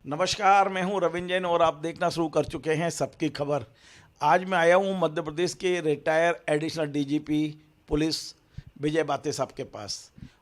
नमस्कार, मैं हूं रविंद्र जैन और आप देखना शुरू कर चुके हैं सबकी खबर। आज मैं आया हूं मध्य प्रदेश के रिटायर एडिशनल डीजीपी पुलिस विजय बाते साहब के पास।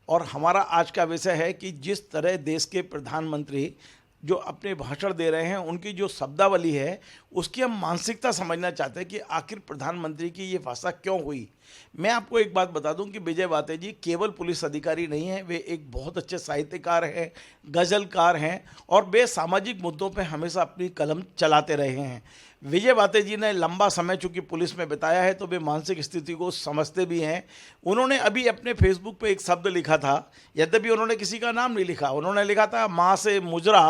और हमारा आज का विषय है कि जिस तरह देश के प्रधानमंत्री जो अपने भाषण दे रहे हैं, उनकी जो शब्दावली है, उसकी हम मानसिकता समझना चाहते हैं कि आखिर प्रधानमंत्री की ये भाषा क्यों हुई। मैं आपको एक बात बता दूं कि विजय बाते जी केवल पुलिस अधिकारी नहीं हैं, वे एक बहुत अच्छे साहित्यकार हैं, गज़लकार हैं और वे सामाजिक मुद्दों पर हमेशा अपनी कलम चलाते रहे हैं। विजय बाते जी ने लंबा समय चूँकि पुलिस में बिताया है, तो वे मानसिक स्थिति को समझते भी हैं। उन्होंने अभी अपने फेसबुक पे एक शब्द लिखा था, यद्यपि उन्होंने किसी का नाम नहीं लिखा, उन्होंने लिखा था माँ से मुजरा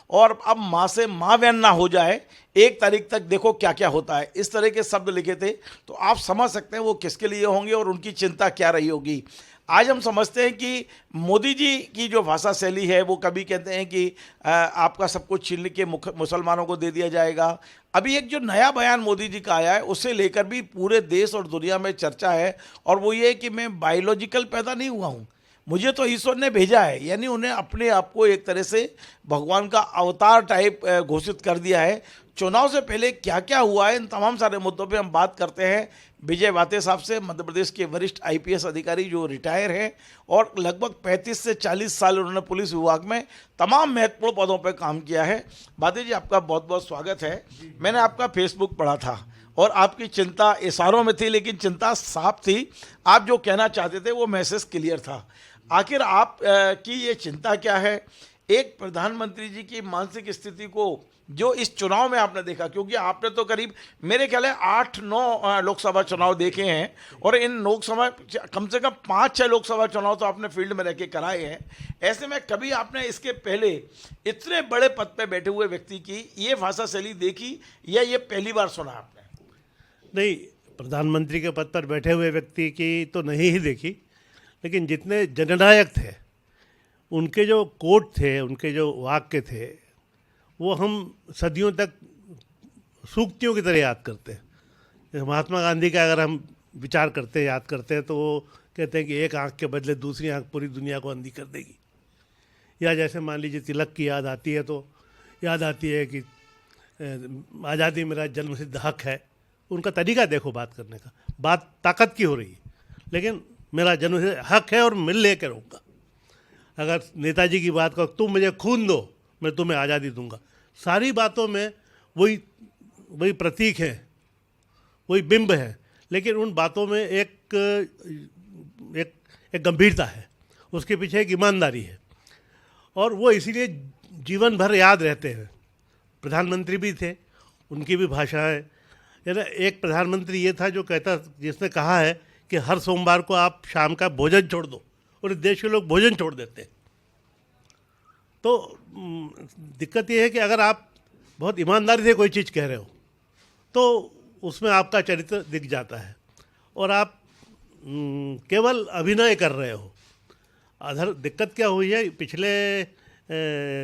और अब माँ से माँ वैन ना हो जाए, 1 तारीख तक देखो क्या क्या होता है। इस तरह के शब्द लिखे थे, तो आप समझ सकते हैं वो किसके लिए होंगे और उनकी चिंता क्या रही होगी। आज हम समझते हैं कि मोदी जी की जो भाषा शैली है, वो कभी कहते हैं कि आपका सब कुछ छीन के मुसलमानों को दे दिया जाएगा। अभी एक जो नया बयान मोदी जी का आया है, उससे लेकर भी पूरे देश और दुनिया में चर्चा है, और वो ये है कि मैं बायोलॉजिकल पैदा नहीं हुआ हूँ, मुझे तो ईश्वर ने भेजा है। यानी उन्हें अपने आप को एक तरह से भगवान का अवतार टाइप घोषित कर दिया है। चुनाव से पहले क्या क्या हुआ है, इन तमाम सारे मुद्दों पे हम बात करते हैं विजय बाते साहब से, मध्य प्रदेश के वरिष्ठ आईपीएस अधिकारी जो रिटायर हैं और लगभग 35 से 40 साल उन्होंने पुलिस विभाग में तमाम महत्वपूर्ण पदों पर काम किया है। बाते जी, आपका बहुत बहुत स्वागत है। मैंने आपका फेसबुक पढ़ा था और आपकी चिंता इशारों में थी, लेकिन चिंता साफ थी। आप जो कहना चाहते थे वो मैसेज क्लियर था। आखिर आप की ये चिंता क्या है, एक प्रधानमंत्री जी की मानसिक स्थिति को जो इस चुनाव में आपने देखा, क्योंकि आपने तो करीब मेरे ख्याल है 8-9 लोकसभा चुनाव देखे हैं और इन लोकसभा कम से कम 5-6 लोकसभा चुनाव तो आपने फील्ड में रह के कराए हैं। ऐसे में कभी आपने इसके पहले इतने बड़े पद पे बैठे हुए व्यक्ति की ये भाषा शैली देखी या ये पहली बार सुना आपने? नहीं, प्रधानमंत्री के पद पर बैठे हुए व्यक्ति की तो नहीं ही देखी, लेकिन जितने जननायक थे, उनके जो कोट थे, उनके जो वाक्य थे, वो हम सदियों तक सूक्तियों की तरह याद करते हैं। महात्मा गांधी का अगर हम विचार करते हैं, याद करते हैं, तो वो कहते हैं कि एक आंख के बदले दूसरी आंख पूरी दुनिया को अंधी कर देगी। या जैसे मान लीजिए तिलक की याद आती है, तो याद आती है कि आज़ादी मेरा जन्मसिद्ध हक है। उनका तरीका देखो बात करने का, बात ताकत की हो रही है, लेकिन मेरा जन्म हक है और मैं लेकर रहूँगा। अगर नेताजी की बात करो, तुम मुझे खून दो, मैं तुम्हें आज़ादी दूंगा। सारी बातों में वही प्रतीक है, वही बिंब है, लेकिन उन बातों में एक गंभीरता है, उसके पीछे एक ईमानदारी है, और वो इसीलिए जीवन भर याद रहते हैं। प्रधानमंत्री भी थे, उनकी भी भाषा है। एक प्रधानमंत्री ये था जो जिसने कहा है कि हर सोमवार को आप शाम का भोजन छोड़ दो, और इस देश के लोग भोजन छोड़ देते हैं। तो दिक्कत ये है कि अगर आप बहुत ईमानदारी से कोई चीज़ कह रहे हो, तो उसमें आपका चरित्र दिख जाता है, और आप केवल अभिनय कर रहे हो। अधर दिक्कत क्या हुई है, पिछले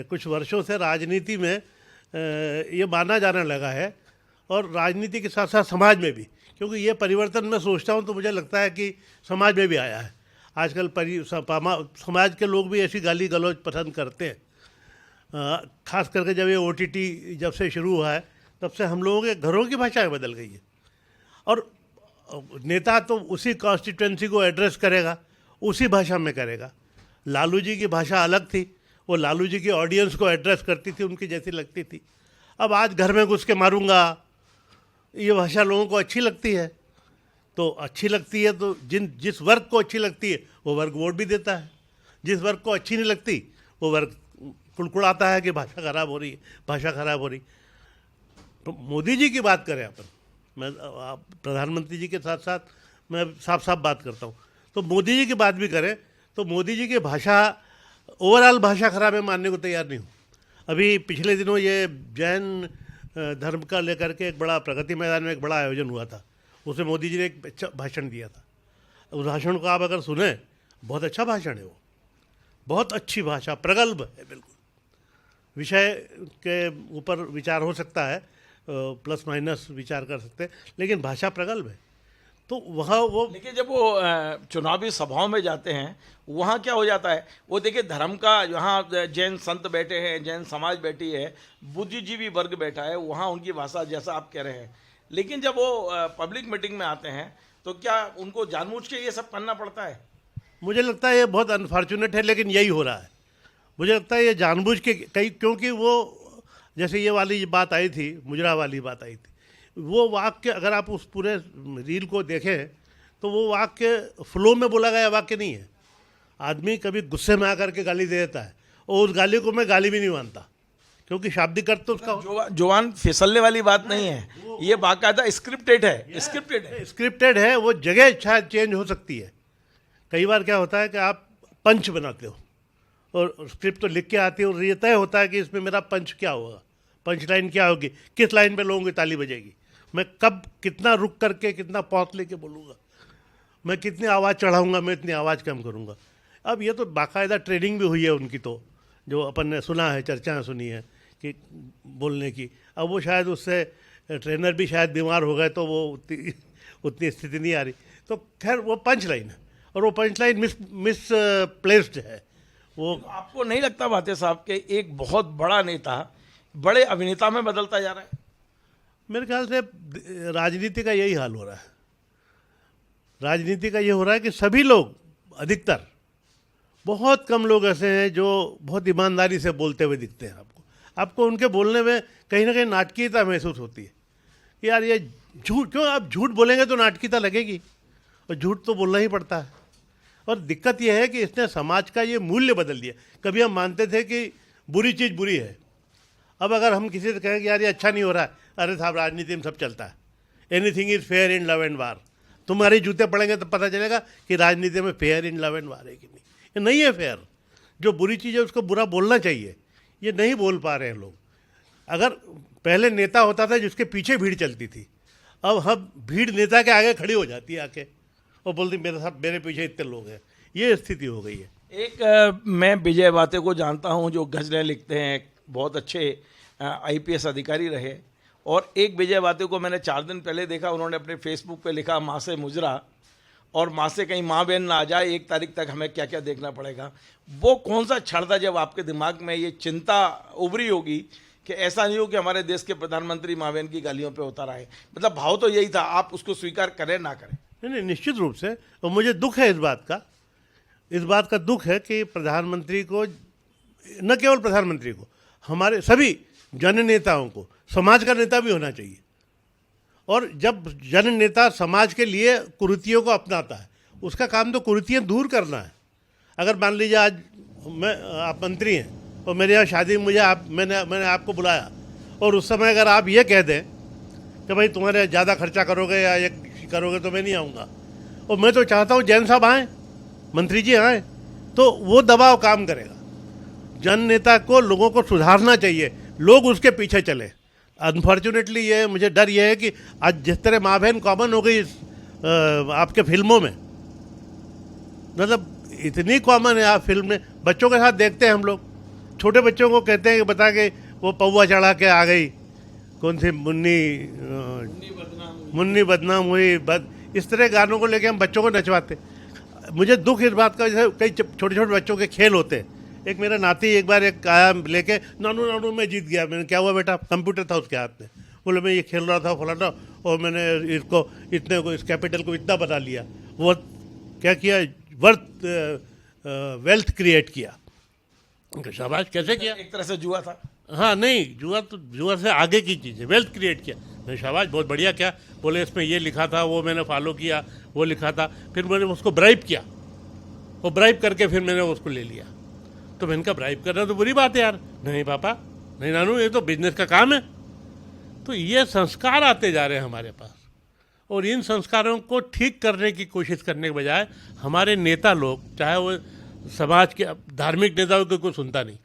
कुछ वर्षों से राजनीति में ये माना जाने लगा है, और राजनीति के साथ साथ समाज में भी, क्योंकि ये परिवर्तन मैं सोचता हूँ तो मुझे लगता है कि समाज में भी आया है। आजकल समाज के लोग भी ऐसी गाली गलौज पसंद करते हैं। खास करके जब ये OTT जब से शुरू हुआ है, तब से हम लोगों के घरों की भाषा बदल गई है। और नेता तो उसी कॉन्स्टिट्यूएंसी को एड्रेस करेगा, उसी भाषा में करेगा। लालू जी की भाषा अलग थी, वो लालू जी की ऑडियंस को एड्रेस करती थी, उनकी जैसी लगती थी। अब आज घर में घुस के मारूंगा, ये भाषा लोगों को अच्छी लगती है। तो अच्छी लगती है तो जिस वर्ग को अच्छी लगती है वो वर्ग वोट भी देता है, जिस वर्ग को अच्छी नहीं लगती वो वर्ग कुड़कुड़ाता है कि भाषा खराब हो रही है, भाषा खराब हो रही। तो मोदी जी की बात करें अपन, मैं प्रधानमंत्री जी के साथ साथ मैं साफ साफ बात करता हूँ, तो मोदी जी की बात भी करें तो मोदी जी की भाषा ओवरऑल भाषा खराब है मानने को तैयार नहीं हूँ। अभी पिछले दिनों ये जैन धर्म का लेकर के एक बड़ा प्रगति मैदान में एक बड़ा आयोजन हुआ था, उसमें मोदी जी ने एक अच्छा भाषण दिया था। उस भाषण को आप अगर सुने, बहुत अच्छा भाषण है वो, बहुत अच्छी भाषा, प्रगल्भ है बिल्कुल। विषय के ऊपर विचार हो सकता है, प्लस माइनस विचार कर सकते हैं, लेकिन भाषा प्रगल्भ है। तो वहाँ वो लेकिन जब वो चुनावी सभाओं में जाते हैं वहाँ क्या हो जाता है, वो देखिए धर्म का, यहाँ जैन संत बैठे हैं, जैन समाज बैठी है, बुद्धिजीवी वर्ग बैठा है, वहाँ उनकी भाषा जैसा आप कह रहे हैं। लेकिन जब वो पब्लिक मीटिंग में आते हैं तो क्या उनको जानबूझ के ये सब करना पड़ता है? मुझे लगता है ये बहुत अनफॉर्चुनेट है, लेकिन यही हो रहा है। मुझे लगता है ये जानबूझ के कई, क्योंकि वो जैसे ये वाली बात आई थी, मुजरा वाली बात आई थी, वो वाक्य अगर आप उस पूरे रील को देखें तो वो वाक्य फ्लो में बोला गया वाक्य नहीं है। आदमी कभी गुस्से में आकर के गाली दे देता है, और उस गाली को मैं गाली भी नहीं मानता, क्योंकि शाब्दिक अर्थ तो उसका जुबान फिसलने वाली बात नहीं है, ये बाकायदा स्क्रिप्टेड है, स्क्रिप्टेड है। वो जगह शायद चेंज हो सकती है। कई बार क्या होता है कि आप पंच बनाते हो और स्क्रिप्ट तो लिख के आती है, और ये तय होता है कि इसमें मेरा पंच क्या होगा, पंच लाइन क्या होगी, किस लाइन पे लोगों की ताली बजेगी, मैं कब कितना रुक करके कितना पॉज लेके बोलूँगा, मैं कितनी आवाज़ चढ़ाऊँगा, मैं इतनी आवाज़ कम करूँगा। अब ये तो बाकायदा ट्रेनिंग भी हुई है उनकी, तो जो अपन ने सुना है, चर्चाएँ सुनी है कि बोलने की। अब वो शायद उससे ट्रेनर भी शायद बीमार हो गए, तो वो उतनी स्थिति नहीं आ रही। तो खैर वो पंच लाइन है, और वो पंच लाइन मिस प्लेस्ड है। वो आपको नहीं लगता भाते साहब के एक बहुत बड़ा नेता बड़े अभिनेता में बदलता जा रहा है? मेरे ख्याल से राजनीति का यही हाल हो रहा है। राजनीति का ये हो रहा है कि सभी लोग, अधिकतर, बहुत कम लोग ऐसे हैं जो बहुत ईमानदारी से बोलते हुए दिखते हैं। आपको उनके बोलने में कहीं ना कहीं नाटकीयता महसूस होती है कि यार ये झूठ, क्यों आप झूठ बोलेंगे तो नाटकीयता लगेगी, और झूठ तो बोलना ही पड़ता है। और दिक्कत यह है कि इसने समाज का ये मूल्य बदल दिया। कभी हम मानते थे कि बुरी चीज़ बुरी है, अब अगर हम किसी से कहें कि यार ये अच्छा नहीं हो रहा है, अरे साहब राजनीति में सब चलता है, anything is fair in love and वार। तुम्हारे जूते पड़ेंगे तो पता चलेगा कि राजनीति में फेयर इन लव एंड वार है कि नहीं। ये नहीं है फेयर। जो बुरी चीज़ है उसको बुरा बोलना चाहिए, ये नहीं बोल पा रहे हैं लोग। अगर पहले नेता होता था जिसके पीछे भीड़ चलती थी, अब हम भीड़ नेता के आगे खड़ी हो जाती है आके, और बोलती मेरे साथ, मेरे पीछे इतने लोग हैं। ये स्थिति हो गई है। एक मैं विजय बाते को जानता हूं जो गज़लें लिखते हैं, बहुत अच्छे आईपीएस अधिकारी रहे। और एक विजय बाते को मैंने 4 दिन पहले देखा, उन्होंने अपने फेसबुक पे लिखा माँ से मुजरा, और माँ से कहीं माँ बहन ना आ जाए, 1 तारीख तक हमें क्या क्या देखना पड़ेगा। वो कौन सा क्षण था जब आपके दिमाग में ये चिंता उभरी होगी कि ऐसा नहीं हो कि हमारे देश के प्रधानमंत्री माँ बहन की गालियों पे उतर आए? मतलब भाव तो यही था, आप उसको स्वीकार करें ना करें। नहीं, निश्चित रूप से। और मुझे दुख है इस बात का दुख है कि प्रधानमंत्री को, न केवल प्रधानमंत्री को, हमारे सभी जन नेताओं को समाज का नेता भी होना चाहिए। और जब जन नेता समाज के लिए कुरीतियों को अपनाता है, उसका काम तो कुरीतियाँ दूर करना है। अगर मान लीजिए आज आप मंत्री हैं और मेरे यहाँ शादी में मैंने आपको बुलाया, और उस समय अगर आप ये कह दें कि भाई तुम्हारे ज़्यादा खर्चा करोगे या ये करोगे तो मैं नहीं आऊँगा, और मैं तो चाहता हूँ जैन साहब आएँ, मंत्री जी आएँ, तो वो दबाव काम करेगा। जन नेता को लोगों को सुधारना चाहिए, लोग उसके पीछे चले। अनफॉर्चुनेटली ये मुझे डर ये है कि आज जिस तरह माँ बहन कॉमन हो गई आपके फिल्मों में, मतलब इतनी कॉमन है, आप फिल्म में बच्चों के साथ देखते हैं हम लोग, छोटे बच्चों को कहते हैं कि बता के वो पौवा चढ़ा के आ गई, कौन सी मुन्नी बदनाम हुई, इस तरह गानों को लेके हम बच्चों को नचवाते। मुझे दुख इस बात का, जैसे कई छोटे छोटे बच्चों के खेल होते हैं। एक मेरा नाती एक बार एक आया लेके, नानू मैं जीत गया। मैंने, क्या हुआ बेटा? कंप्यूटर था उसके हाथ में। बोले मैं ये खेल रहा था फलाना, और मैंने इसको इतने को, इस कैपिटल को इतना बना लिया। वो क्या किया? वेल्थ क्रिएट किया। शाबाश, कैसे किया? एक तरह से जुआ था। हाँ नहीं, जुआ से आगे की चीज़ है, वेल्थ क्रिएट किया। मैं, शाबाश, बहुत बढ़िया। क्या बोले? इसमें ये लिखा था, वो मैंने फॉलो किया, वो लिखा था, फिर मैंने उसको ब्राइब किया, वो ब्राइब करके फिर मैंने उसको ले लिया। तो मैंने कहा ब्राइब करना तो बुरी बात है यार। नहीं पापा, नहीं नानू, ये तो बिजनेस का काम है। तो ये संस्कार आते जा रहे हैं हमारे पास, और इन संस्कारों को ठीक करने की कोशिश करने के बजाय हमारे नेता लोग, चाहे वो समाज के धार्मिक नेताओं को कोई सुनता नहीं,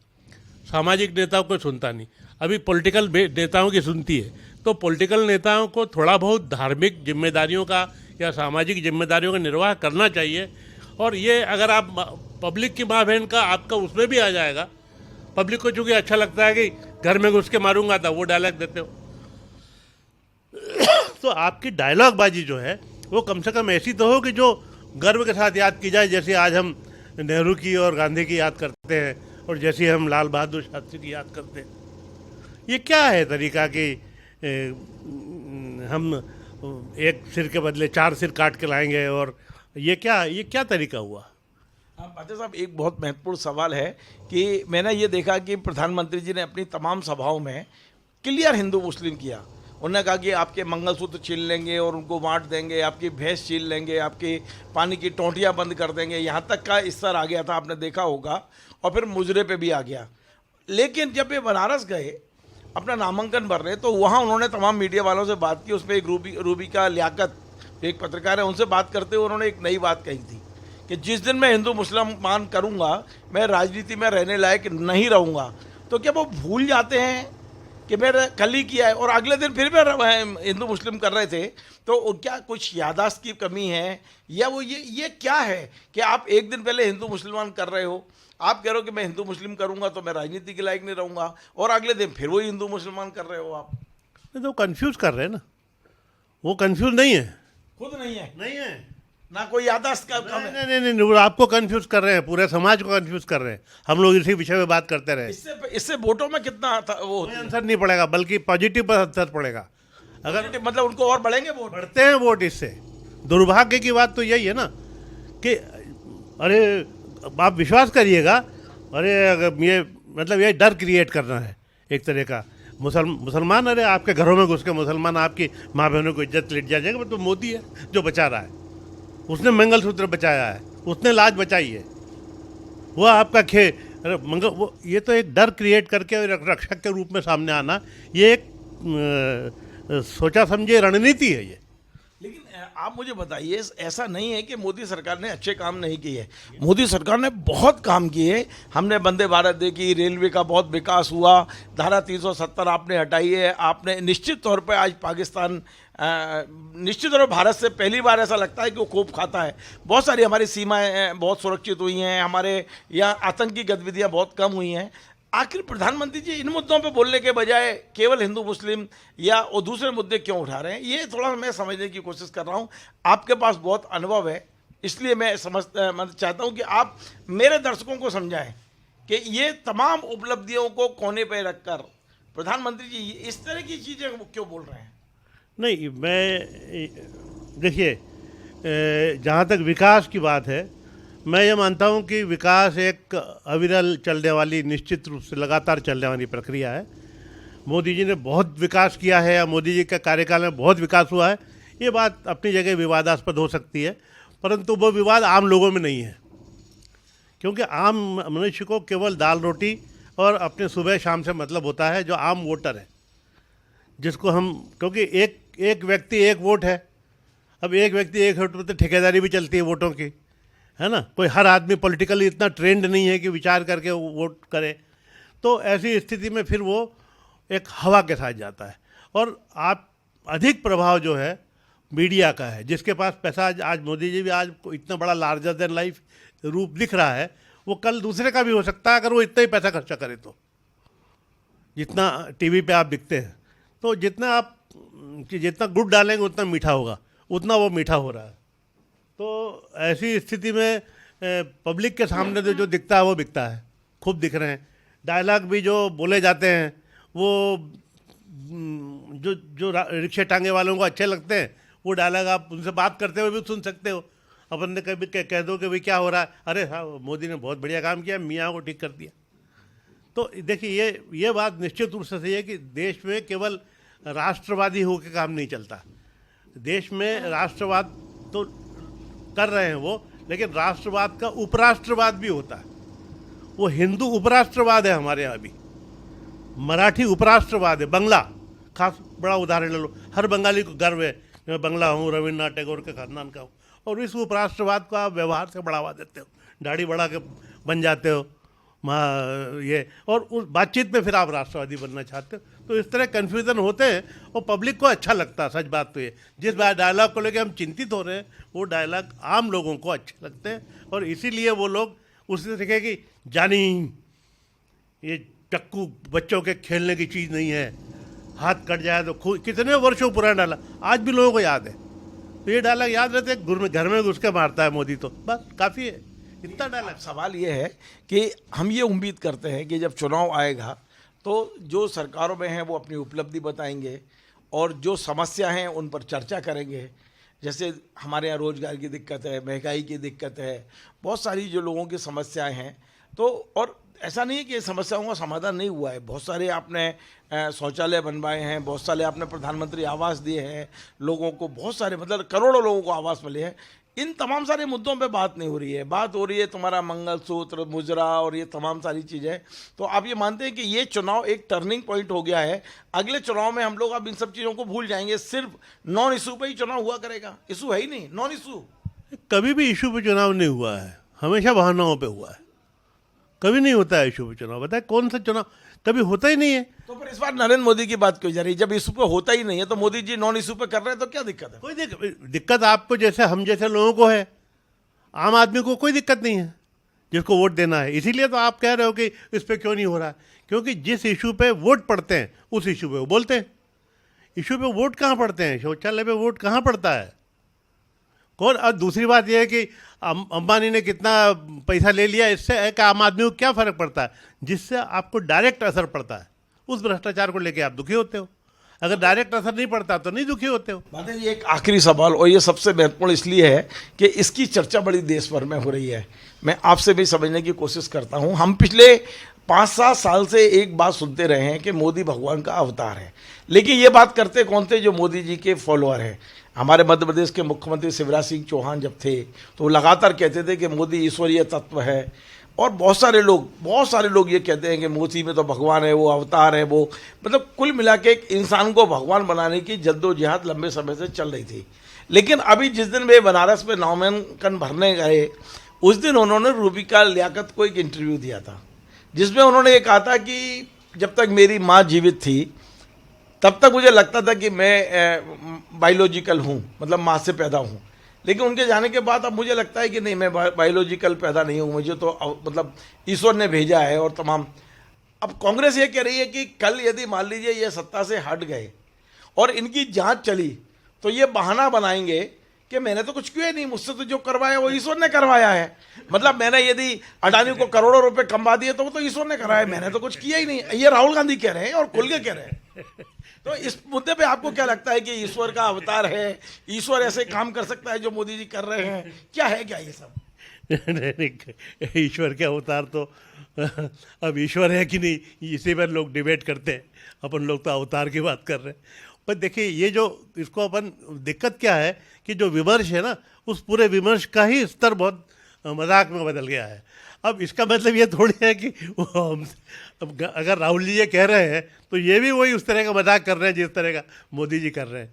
सामाजिक नेताओं को सुनता नहीं, अभी पॉलिटिकल नेताओं की सुनती है। तो पॉलिटिकल नेताओं को थोड़ा बहुत धार्मिक जिम्मेदारियों का या सामाजिक जिम्मेदारियों का निर्वाह करना चाहिए। और ये अगर आप पब्लिक की माँ बहन का आपका उसमें भी आ जाएगा, पब्लिक को चूँकि अच्छा लगता है कि घर में घुस के मारूंगा था, वो डायलॉग देते हो तो आपकी डायलॉग बाजी जो है वो कम से कम ऐसी तो हो कि जो गर्व के साथ याद की जाए, जैसे आज हम नेहरू की और गांधी की याद करते हैं और जैसे हम लाल बहादुर शास्त्री की याद करते हैं। ये क्या है तरीका कि हम एक सिर के बदले 4 सिर काट के लाएंगे, और ये क्या तरीका हुआ? हाँ पाटिल साहब, एक बहुत महत्वपूर्ण सवाल है कि मैंने ये देखा कि प्रधानमंत्री जी ने अपनी तमाम सभाओं में क्लियर हिंदू मुस्लिम किया। उन्होंने कहा कि आपके मंगलसूत्र छीन लेंगे और उनको बांट देंगे, आपकी भैंस छीन लेंगे, आपकी पानी की टोंटियाँ बंद कर देंगे, यहाँ तक का स्तर आ गया था, आपने देखा होगा। और फिर मुजरे पे भी आ गया। लेकिन जब ये बनारस गए अपना नामांकन भर रहे, तो वहाँ उन्होंने तमाम मीडिया वालों से बात की। उसमें एक रूबिका लियाकत एक पत्रकार है, उनसे बात करते हुए उन्होंने एक नई बात कही थी कि जिस दिन मैं हिंदू मुसलमान करूँगा, मैं राजनीति में रहने लायक नहीं रहूँगा। तो क्या वो भूल जाते हैं कि मैंने कल ही किया है और अगले दिन फिर भी हिंदू मुस्लिम कर रहे थे? तो क्या कुछ याददाश्त की कमी है, या वो ये क्या है कि आप एक दिन पहले हिंदू मुसलमान कर रहे हो, आप कह रहे हो कि मैं हिंदू मुस्लिम करूंगा तो मैं राजनीति के लायक नहीं रहूंगा, और अगले दिन फिर वही हिंदू मुसलमान कर रहे हो आप? नहीं तो कंफ्यूज कर रहे हैं ना, वो कंफ्यूज नहीं है, खुद नहीं है, नहीं है ना कोई याददाश्त का कम है। नहीं नहीं नहीं, वो आपको कंफ्यूज कर रहे हैं, पूरे समाज को कंफ्यूज कर रहे हैं। हम लोग इसी विषय में बात करते रहे, इससे वोटों में कितना वो कोई असर नहीं पड़ेगा, बल्कि पॉजिटिव पर असर पड़ेगा। अगर मतलब उनको और बढ़ेंगे वोट, बढ़ते हैं वोट इससे। दुर्भाग्य की बात तो यही है ना कि अरे आप विश्वास करिएगा, अरे अगर ये मतलब ये डर क्रिएट करना है एक तरह का। मुसलमान अरे आपके घरों में घुस के मुसलमान आपकी माँ बहनों को इज्जत लेट जाएगा, तो मोदी है जो बचा रहा है, उसने मंगलसूत्र बचाया है, उसने लाज बचाई है, वो आपका अरे वो ये तो एक डर क्रिएट करके रक्षक के रूप में सामने आना, ये एक सोचा समझे रणनीति है ये। लेकिन आप मुझे बताइए, ऐसा नहीं है कि मोदी सरकार ने अच्छे काम नहीं किए। मोदी सरकार ने बहुत काम किए। हमने वंदे भारत देखी, रेलवे का बहुत विकास हुआ, धारा 370 आपने हटाई है। आपने निश्चित तौर पर आज पाकिस्तान निश्चित तौर पर भारत से पहली बार ऐसा लगता है कि वो खूब खाता है। बहुत सारी हमारी सीमाएं बहुत सुरक्षित हुई हैं, हमारे यहाँ आतंकी गतिविधियाँ बहुत कम हुई हैं। आखिर प्रधानमंत्री जी इन मुद्दों पे बोलने के बजाय केवल हिंदू मुस्लिम या और दूसरे मुद्दे क्यों उठा रहे हैं, ये थोड़ा मैं समझने की कोशिश कर रहा हूँ। आपके पास बहुत अनुभव है, इसलिए मैं चाहता हूँ कि आप मेरे दर्शकों को समझाएं कि ये तमाम उपलब्धियों को कोने पे रखकर प्रधानमंत्री जी इस तरह की चीज़ें क्यों बोल रहे हैं? नहीं, मैं देखिए, जहाँ तक विकास की बात है, मैं ये मानता हूँ कि विकास एक अविरल चलने वाली, निश्चित रूप से लगातार चलने वाली प्रक्रिया है। मोदी जी ने बहुत विकास किया है, या मोदी जी के कार्यकाल में बहुत विकास हुआ है, ये बात अपनी जगह विवादास्पद हो सकती है, परंतु वो विवाद आम लोगों में नहीं है। क्योंकि आम मनुष्य को केवल दाल रोटी और अपने सुबह शाम से मतलब होता है, जो आम वोटर है, जिसको हम, क्योंकि एक व्यक्ति एक वोट है। अब एक व्यक्ति एक वोट पर तो ठेकेदारी भी चलती है वोटों की, है ना। कोई हर आदमी पॉलिटिकली इतना ट्रेंड नहीं है कि विचार करके वोट करे। तो ऐसी स्थिति में फिर वो एक हवा के साथ जाता है। और आप अधिक प्रभाव जो है मीडिया का है, जिसके पास पैसा, आज मोदी जी भी आज इतना बड़ा लार्जर देन लाइफ रूप दिख रहा है, वो कल दूसरे का भी हो सकता है अगर वो इतना ही पैसा खर्चा करे तो, जितना टीवी पे आप दिखते हैं। तो जितना गुड़ डालेंगे उतना मीठा होगा, उतना वो मीठा हो रहा है। तो ऐसी स्थिति में पब्लिक के सामने जो दिखता है वो बिकता है, खूब दिख रहे हैं। डायलॉग भी जो बोले जाते हैं वो जो रिक्शे टांगे वालों को अच्छे लगते हैं, वो डायलॉग आप उनसे बात करते हुए भी सुन सकते हो। अपन ने कभी कह दो कि भाई क्या हो रहा है, अरे हाँ मोदी ने बहुत बढ़िया काम किया, मियाँ को ठीक कर दिया। तो देखिए ये बात निश्चित रूप से सही है कि देश में केवल राष्ट्रवादी होकर काम नहीं चलता। देश में राष्ट्रवाद तो कर रहे हैं वो, लेकिन राष्ट्रवाद का उपराष्ट्रवाद भी होता है। वो हिंदू उपराष्ट्रवाद है हमारे यहाँ भी, मराठी उपराष्ट्रवाद है, बंगला खास बड़ा उदाहरण ले लो। हर बंगाली को गर्व है मैं बंगला हूँ, रविन्द्रनाथ टैगोर के खानदान का हूँ। और इस उपराष्ट्रवाद को आप व्यवहार से बढ़ावा देते हो, दाढ़ी बढ़ा के बन जाते हो ये, और उस बातचीत में फिर आप राष्ट्रवादी बनना चाहते हो। तो इस तरह कन्फ्यूज़न होते हैं और पब्लिक को अच्छा लगता है। सच बात तो ये, जिस डायलॉग को लेकर हम चिंतित हो रहे हैं, वो डायलॉग आम लोगों को अच्छे लगते हैं, और इसीलिए वो लोग उसी तरीके की जानी ये चक्कू बच्चों के खेलने की चीज़ नहीं है, हाथ कट जाए तो कितने वर्षों पुराना डाला, आज भी लोगों को याद है। तो ये डायलॉग याद रहते हैं, घर में घुस के मारता है मोदी, तो बस काफ़ी है इतना डायलॉग। सवाल ये है कि हम ये उम्मीद करते हैं कि जब चुनाव आएगा तो जो सरकारों में हैं वो अपनी उपलब्धि बताएंगे और जो समस्या हैं उन पर चर्चा करेंगे। जैसे हमारे यहाँ रोजगार की दिक्कत है, महंगाई की दिक्कत है, बहुत सारी जो लोगों की समस्याएं हैं। तो और ऐसा नहीं है कि समस्याओं का समाधान नहीं हुआ है, बहुत सारे आपने शौचालय बनवाए हैं, बहुत सारे आपने प्रधानमंत्री आवास दिए हैं लोगों को, बहुत सारे मतलब करोड़ों लोगों को आवास मिले हैं। इन तमाम सारे मुद्दों पे बात नहीं हो रही है, बात हो रही है तुम्हारा मंगलसूत्र, मुजरा और ये तमाम सारी चीज़ें। तो आप ये मानते हैं कि ये चुनाव एक टर्निंग पॉइंट हो गया है, अगले चुनाव में हम लोग अब इन सब चीज़ों को भूल जाएंगे, सिर्फ नॉन इशू पे ही चुनाव हुआ करेगा? इशू है ही नहीं, नॉन इशू। कभी भी इशू पे चुनाव नहीं हुआ है, हमेशा बहानाओं पे हुआ है, कभी नहीं होता है इशू पे चुनाव। बताए कौन सा चुनाव कभी होता ही नहीं है। तो फिर इस बार नरेंद्र मोदी की बात क्यों जा रही है? जब इशू पे होता ही नहीं है तो मोदी जी नॉन इशू पे कर रहे हैं तो क्या दिक्कत है? कोई दिक्कत आपको जैसे हम जैसे लोगों को है, आम आदमी को कोई दिक्कत नहीं है जिसको वोट देना है। इसीलिए तो आप कह रहे हो कि इस पे क्यों नहीं हो रहा, क्योंकि जिस इशू पे वोट पड़ते हैं उस इशू पे वो बोलते हैं। इशू पे वोट कहाँ पड़ते हैं? शौचालय पे वोट कहाँ पड़ता है? कौन? और दूसरी बात यह है कि अंबानी ने कितना पैसा ले लिया, इससे है कि आम आदमी को क्या फ़र्क पड़ता है? जिससे आपको डायरेक्ट असर पड़ता है, उस भ्रष्टाचार को लेके आप दुखी होते हो। अगर डायरेक्ट असर नहीं पड़ता तो नहीं दुखी होते हो। बात है, ये एक आखिरी सवाल और ये सबसे महत्वपूर्ण इसलिए है कि इसकी चर्चा बड़ी देश भर में हो रही है। मैं आपसे भी समझने की कोशिश करता हूँ। हम पिछले 5-7 साल से एक बात सुनते रहे हैं कि मोदी भगवान का अवतार है, लेकिन ये बात करते कौन थे? जो मोदी जी के फॉलोअर हैं। हमारे मध्य प्रदेश के मुख्यमंत्री शिवराज सिंह चौहान जब थे तो वो लगातार कहते थे कि मोदी ईश्वरीय तत्व है, और बहुत सारे लोग ये कहते हैं कि मोदी में तो भगवान है, वो अवतार है, वो मतलब कुल मिला के एक इंसान को भगवान बनाने की जद्दोजहद लंबे समय से चल रही थी। लेकिन अभी जिस दिन वे बनारस में नामांकन भरने गए उस दिन उन्होंने रूबिका लियाकत को एक इंटरव्यू दिया था, जिसमें उन्होंने ये कहा था कि जब तक मेरी माँ जीवित थी तब तक मुझे लगता था कि मैं बायोलॉजिकल हूँ, मतलब माँ से पैदा हूँ, लेकिन उनके जाने के बाद अब मुझे लगता है कि नहीं, मैं बायोलॉजिकल पैदा नहीं हूँ, मुझे तो मतलब ईश्वर ने भेजा है। और तमाम अब कांग्रेस ये कह रही है कि कल यदि मान लीजिए ये सत्ता से हट गए और इनकी जांच चली तो ये बहाना बनाएंगे कि मैंने तो कुछ किया नहीं, मुझसे तो जो करवाया वो ईश्वर ने करवाया है। मतलब मैंने यदि अडानी को करोड़ों रुपए कमा दिए तो वो तो ईश्वर ने कराया, मैंने तो कुछ किया ही नहीं। ये राहुल गांधी कह रहे हैं और खुल के कह रहे हैं। तो इस मुद्दे पे आपको क्या लगता है कि ईश्वर का अवतार है, ईश्वर ऐसे काम कर सकता है जो मोदी जी कर रहे हैं? क्या है क्या ये सब? नहीं, ईश्वर के अवतार तो अब ईश्वर है कि नहीं इसी पर लोग डिबेट करते हैं, अपन लोग तो अवतार की बात कर रहे हैं। पर देखिए ये जो इसको अपन दिक्कत क्या है कि जो विमर्श है ना, उस पूरे विमर्श का ही स्तर बहुत मजाक में बदल गया है। अब इसका मतलब ये थोड़ी है कि अब अगर राहुल जी ये कह रहे हैं तो ये भी वही उस तरह का मजाक कर रहे हैं जिस तरह का मोदी जी कर रहे हैं।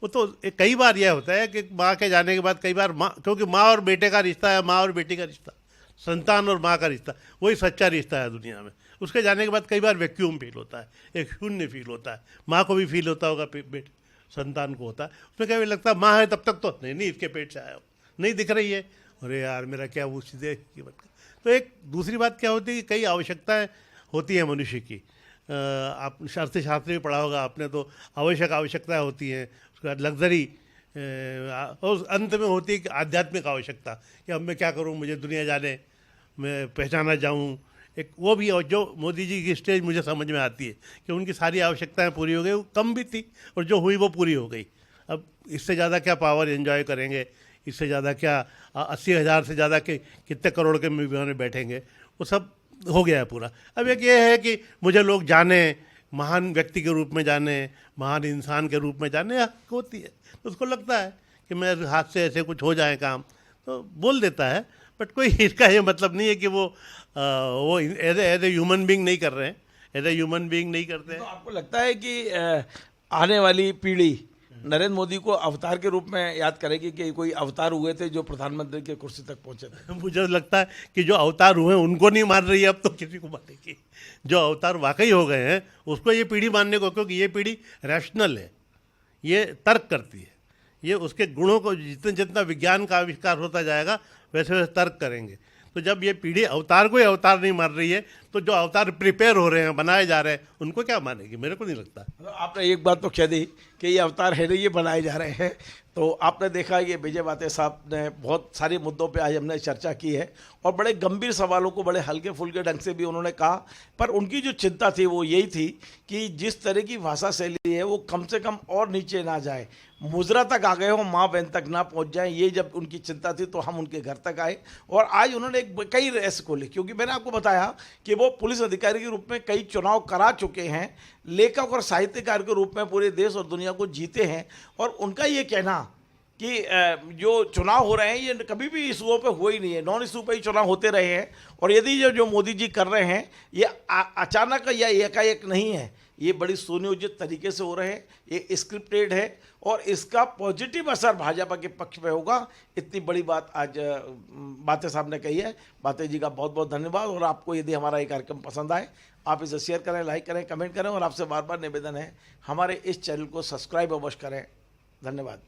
वो तो कई बार यह होता है कि माँ के जाने के बाद कई बार माँ, क्योंकि माँ और बेटे का रिश्ता है, माँ और बेटी का रिश्ता, संतान और माँ का रिश्ता, वही सच्चा रिश्ता है दुनिया में। उसके जाने के बाद कई बार वैक्यूम फील होता है, एक शून्य फील होता है। माँ को भी फील होता होगा, बेटे संतान को होता है। उसमें क्या लगता है माँ है तब तक तो नहीं इसके पेट से आया, नहीं दिख रही है, अरे यार मेरा क्या वो सीधे कीमत का। तो एक दूसरी बात क्या होती है कि कई आवश्यकताएं होती हैं मनुष्य की। आप अर्थशास्त्र में पढ़ा होगा आपने, तो आवश्यकताएं होती हैं। उसके बाद लग्जरी, और अंत में होती है कि आध्यात्मिक आवश्यकता कि अब मैं क्या करूं, मुझे दुनिया जाने, मैं पहचाना जाऊं। एक वो भी, और जो मोदी जी की स्टेज मुझे समझ में आती है कि उनकी सारी आवश्यकताएं पूरी हो गई, वो कम भी थी और जो हुई वो पूरी हो गई। अब इससे ज़्यादा क्या पावर एंजॉय करेंगे, इससे ज़्यादा क्या 80,000 से ज़्यादा के कितने करोड़ के विमानों में बैठेंगे, वो सब हो गया है पूरा। अब एक ये है कि मुझे लोग जाने, महान व्यक्ति के रूप में जाने, महान इंसान के रूप में जाने होती है, तो उसको लगता है कि मेरे हाथ से ऐसे कुछ हो जाए काम, तो बोल देता है। बट कोई इसका ये मतलब नहीं है कि वो एज ए ह्यूमन बीइंग नहीं कर रहे हैं, एज ए ह्यूमन बीइंग नहीं करते हैं। तो आपको लगता है कि आने वाली पीढ़ी नरेंद्र मोदी को अवतार के रूप में याद करेगी कि कोई अवतार हुए थे जो प्रधानमंत्री की कुर्सी तक पहुंचे थे? मुझे लगता है कि जो अवतार हुए हैं उनको नहीं मान रही है, अब तो किसी को मानेगी। जो अवतार वाकई हो गए हैं उसको ये पीढ़ी मानने को, क्योंकि ये पीढ़ी रैशनल है, ये तर्क करती है, ये उसके गुणों को जितना जितना विज्ञान का आविष्कार होता जाएगा वैसे वैसे तर्क करेंगे। तो जब ये पीढ़ी अवतार को ही अवतार नहीं मान रही है, तो जो अवतार प्रिपेयर हो रहे हैं, बनाए जा रहे हैं, उनको क्या मानेगी? मेरे को नहीं लगता। आपने एक बात तो कह दी कि ये अवतार है नहीं, ये बनाए जा रहे हैं। तो आपने देखा ये विजय बाते साहब ने बहुत सारे मुद्दों पे आज हमने चर्चा की है और बड़े गंभीर सवालों को बड़े हल्के फुल्के ढंग से भी उन्होंने कहा। पर उनकी जो चिंता थी वो यही थी कि जिस तरह की भाषा शैली है वो कम से कम और नीचे ना जाए, मुजरा तक आ गए हो, माँ बहन तक ना पहुंच जाए। ये जब उनकी चिंता थी तो हम उनके घर तक आए और आज उन्होंने कई रेस खोले, क्योंकि मैंने आपको बताया कि वो पुलिस अधिकारी के रूप में कई चुनाव करा चुके हैं, लेखक और साहित्यकार के रूप में पूरे देश और दुनिया को जीते हैं। और उनका ये कहना कि जो चुनाव हो रहे हैं ये कभी भी इशुओं पे हुए ही नहीं है, नॉन इशू पे ही चुनाव होते रहे हैं। और यदि जो मोदी जी कर रहे हैं ये अचानक या एकाएक नहीं है, ये बड़ी सुनियोजित तरीके से हो रहे हैं, ये स्क्रिप्टेड है और इसका पॉजिटिव असर भाजपा के पक्ष में होगा। इतनी बड़ी बात आज बाते साहब ने कही है। बाते जी का बहुत बहुत धन्यवाद। और आपको यदि हमारा ये कार्यक्रम पसंद आए, आप इसे शेयर करें, लाइक करें, कमेंट करें और आपसे बार बार निवेदन है हमारे इस चैनल को सब्सक्राइब अवश्य करें। धन्यवाद।